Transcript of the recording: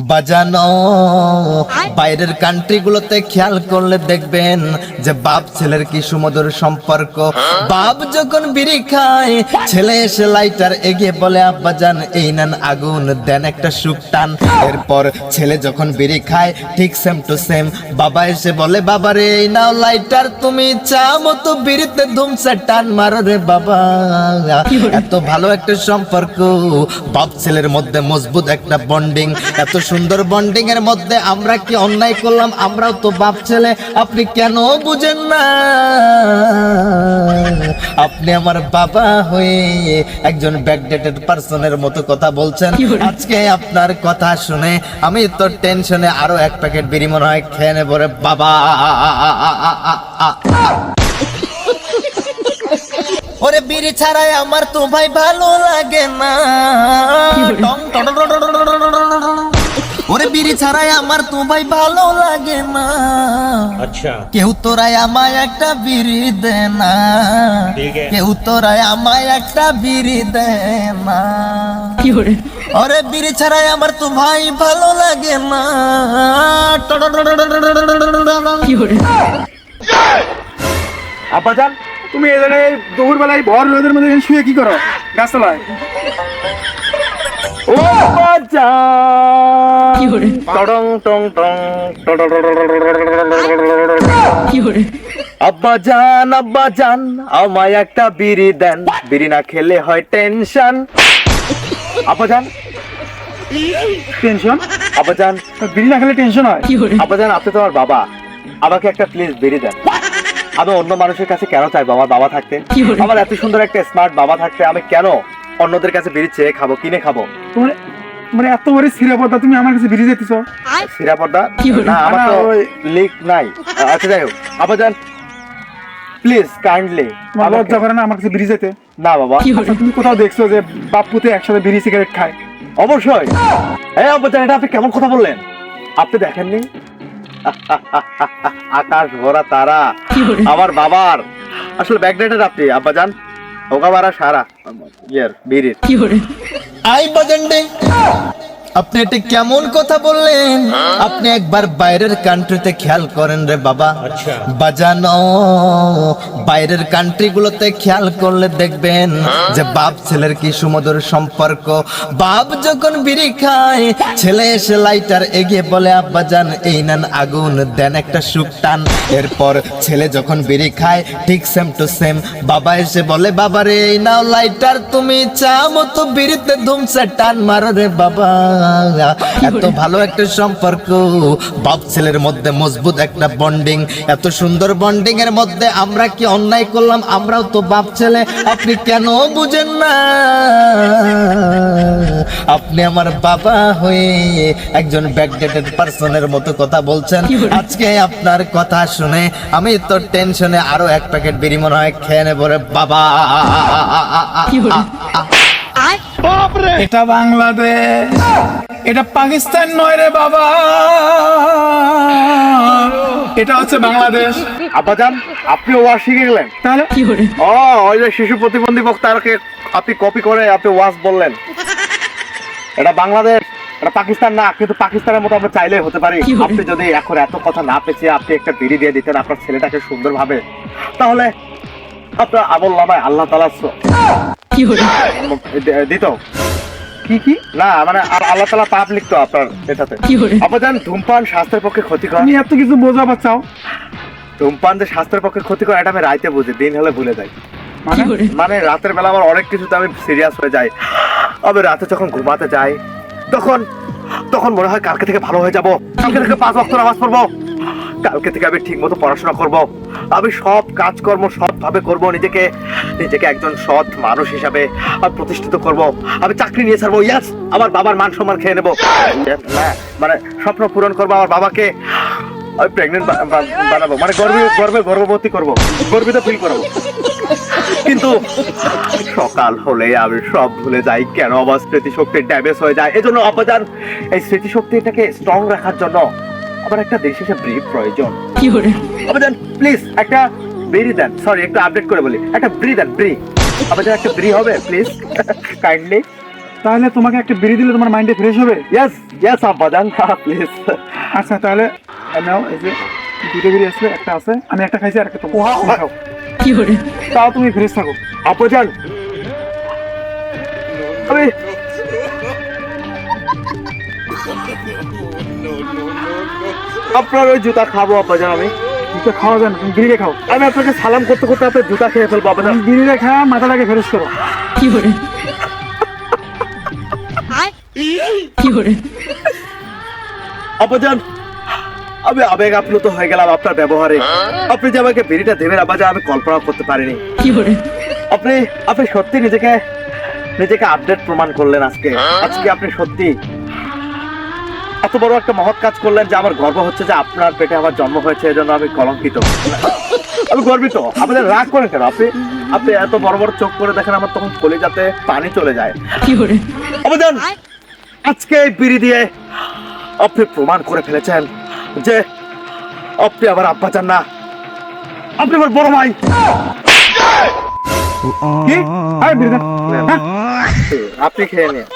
বাজানো বাইরের কান্ট্রিগুলোতে খেয়াল করলে দেখবেন যে বাপ ছেলের কি সুমধুর সম্পর্ক। বাপ যখন বিড়ি খায়, ছেলে এসে লাইটার এগিয়ে বলে আব্বা জান এই নেন আগুন, দেন একটা সুখ টান। এরপর ছেলে যখন বিড়ি খায় ঠিক সেম টু সেম বাবা এসে বলে বাবা রে এই নাও লাইটার, তুমি চা মতো বিড়িতে ধুমসে টান মারো রে বাবা। এত ভালো একটা সম্পর্ক, বাপ ছেলের মধ্যে মজবুত একটা বন্ডিং। এত সুন্দর বন্ডিং এর মধ্যে আমরা কি অন্যায় করলাম? আমরাও তো বাপ ছেলে, আপনি কেন বুঝেন না? আপনি আমার বাবা হয়ে একজন ব্যাকডেটেড পারসনের মতো কথা বলছেন। আজকে আপনার কথা শুনে আমি তো টেনশনে আরো এক প্যাকেট বিড়ি মনে হয় খেয়ে নেব রে বাবা। ওরে বিড়ি ছাড়াই আমার তো ভাই ভালো লাগে না। ওরে বিড়ি ছাড়াই আমার তো ভাই ভালো লাগে না। अच्छा কেউ তোরাই আমায় একটা বিড়ি দে না, কেউ তোরাই আমায় একটা বিড়ি দে না। ওরে বিড়ি ছাড়াই আমার তো ভাই ভালো লাগে না। আব্বাজান, তুমি এই জায়গায় দুপুর বেলায় ভর রোদের মধ্যে শুয়ে কি করো গাছতলায়? ও আব্বাজান, টং টং টং আব্বাজান আব্বাজান আমায় একটা বিড়ি দেন, বিড়ি না খেলে হয় টেনশন। আব্বাজান টেনশন? আব্বাজান বিড়ি না খেলে টেনশন হয়? আব্বাজান আপনি তো আমার বাবা, আমাকে একটা প্লিজ বিড়ি দেন। আমি অন্য মানুষের কাছে কেন চাইবো আমার বাবা থাকতে? আমার এত সুন্দর একটা স্মার্ট বাবা থাকতে আমি কেন অন্যদের কাছে বিড়ি চেয়ে খাবো, কিনে খাবো? তোমার মানে এত বড় সিরাপদা, তুমি আমার কাছে বিড়ি যেতেছ? সিরাপর্দা না, আমার তো লিক নাই। আচ্ছা যাই হোক আব্বাজান প্লিজ কাইন্ডলি। তোমার লজ্জা করে না আমার কাছে বিড়ি যেতে? না বাবা। আচ্ছা, তুমি কোথাও দেখছো যে বাপ পুতে একসাথে বিড়ি সিগারেট খায়? অবশ্যই। এই আব্বাজান এটা আপনি কেমন কথা বললেন? আপনি দেখেননি আকাশ ভরা তারা আমার বাবার আসলে ব্যাকডেটেড আপনি আব্বাজান ওকাবারা সারা ইয়ার বিড়ির আই বাজেন্ডে। আপনি এটা কেমন কথা বললেন? আপনি একবার বাইরের কান্ট্রিতে খেয়াল করেন রে বাবা। আচ্ছা বাজানো বাইরের কান্ট্রিগুলোতে খেয়াল করলে দেখবেন যে বাপ ছেলের কি সুমধুর সম্পর্ক। বাপ যখন বিড়ি খায়, ছেলে এসে লাইটার এগিয়ে বলে আব্বা জান এই নেন আগুন, দেন একটা সুখ টান। এরপর ছেলে যখন বিড়ি খায় ঠিক সেম টু সেম বাবা এসে বলে বাবা রে এই নাও লাইটার, তুমি চা মতো বিড়িতে ধুমসে টান মারো রে বাবা। এত ভালো একটা সম্পর্ক, বাপ ছেলের মধ্যে মজবুত একটা বন্ডিং। এত সুন্দর বন্ডিং এর মধ্যে আমরা কি অন্যায় করলাম? আমরাও তো বাপ ছেলে, আপনি কেন বুঝেন না? আপনি আমার বাবা হয়ে একজন ব্যাকডেটেড পারসনের মতো কথা বলছেন। আজকে আপনার কথা শুনে আমি তো টেনশনে আরো এক প্যাকেট বিড়ি মনে হয় খেয়ে নেব রে বাবা। এটা বাংলাদেশ, এটা পাকিস্তান নয় রে বাবা, এটা হচ্ছে বাংলাদেশ। আব্বাজান আপনি ওয়াজ শিখে গেলেন? তাহলে ও ওই যে শিশু প্রতিবন্ধী বক্তাকে আপনি কপি করে আপনি ওয়াজ বললেন। এটা বাংলাদেশ, এটা পাকিস্তান না, কিন্তু পাকিস্তানের মতো আমরা চাইলেই হতে পারি। আপনি যদি এখন এত কথা না পেঁচিয়ে আপনি একটা বিড়ি দিয়ে দিতেন আপনার ছেলেটাকে সুন্দরভাবে, তাহলে আপনার আমল নামায় আল্লাহ তাআলা দিত। কি কি না মানে আল্লাহ তাআলা পাপ লিখতো আপনার এটাতে। আব্বাজান ধূমপান স্বাস্থ্যের পক্ষে ক্ষতিকর। তুমি এত কিছু বোঝাবার চাও? ধূমপান যে স্বাস্থ্যের পক্ষে ক্ষতিকর এটা আমি রাইতে বুঝি, দিন হলে ভুলে যাই। মানে মানে রাতের বেলা আমার অনেক কিছুতে আমি সিরিয়াস হয়ে যাই। আমি রাতে যখন ঘুমাতে যাই তখন মনে হয় কালকে থেকে ভালো হয়ে যাব, কালকে থেকে 5 ওয়াক্ত নামাজ পড়বো, কালকে থেকে আমি ঠিক মতো পড়াশোনা করব, আমি সব কাজকর্ম সৎভাবে করব, নিজেকে একজন সৎ মানুষ হিসাবে আমি প্রতিষ্ঠিত করব, আমি চাকরি নিয়ে ছাড়বো, ইয়াস আমার বাবার মান সম্মান খেয়ে নেবো, মানে স্বপ্ন পূরণ করবো, আমার বাবাকে আমি প্রেগনেন্ট বানাবো, মানে গর্ভবতী করবো, গর্বিত ফিল করবো। কিন্তু সকাল হলে আমি সব ভুলে যাই। কেন আমার স্মৃতিশক্তি ড্যামেজ হয়ে যায়? এজন্য আব্বাজান এই স্মৃতিশক্তিটাকে স্ট্রং রাখার জন্য আমার একটা দেশে ব্রিফ প্রয়োজন। আব্বাজান প্লিজ একটা বিড়ি দেন। সরি একটু আপডেট করে বলি, একটা ব্রি দেন, ব্রি। আব্বাজান একটা ব্রি হবে প্লিজ কাইন্ডলি। তাহলে তোমাকে একটা বিড়ি দিলে তোমার মাইন্ডে ফ্রেশ হবে। ইয়েস ইয়েস আব্বাজান, প্লিজ। আচ্ছা তাহলে নাও, এই যে দুটো বিড়ি আসলে, একটা আছে, আমি একটা খাইছি আর একটা তুমি খাও। তাও তুমি ফ্রেশ থাকো। আব্বাজান, আমি আপনার ওই জুতা খাবো আব্বাজান। আমি দুটো খাওয়া যায় না, তুমি বিড়িটা খাও। আমি আপনাকে সালাম করতে করতে আপনার জুতা খেয়ে ফেলবো আব্বাজান। তুমি বিড়িটা খা, মাথাটাকে ফ্রেশ করো। আব্বাজান, আমি আবেগ আপ্লুত হয়ে গেলাম আপনার ব্যবহারে। আপনি যে আমাকে বিড়িটা দেবেন আব্বাজান, আমি কল্পনা করতে পারিনি। আপনি আপনি সত্যি নিজেকে আপডেট প্রমাণ করলেন আজকে। আজকে আপনি সত্যি এত বড় একটা মহৎ কাজ করলেন যে আমার গর্ব হচ্ছে যে আপনার পেটে আমার জন্ম হয়েছে, এজন্য আমি কলঙ্কিত, আমি গর্বিত। আপনাদের রাগ করেন কেন? আপনি এত বড় বড় চোখ করে দেখেন, আমার তখন কলিজাতে পানি চলে যায়। আবেদন, আজকে এই বিড়ি দিয়ে আপনি প্রমাণ করে ফেলেছেন যে আপনি আমার আব্বা চান না, আপনি আমার বড় ভাই। কি? আরে বিড়িটা, হ্যাঁ? আপনি খেয়ে নিন।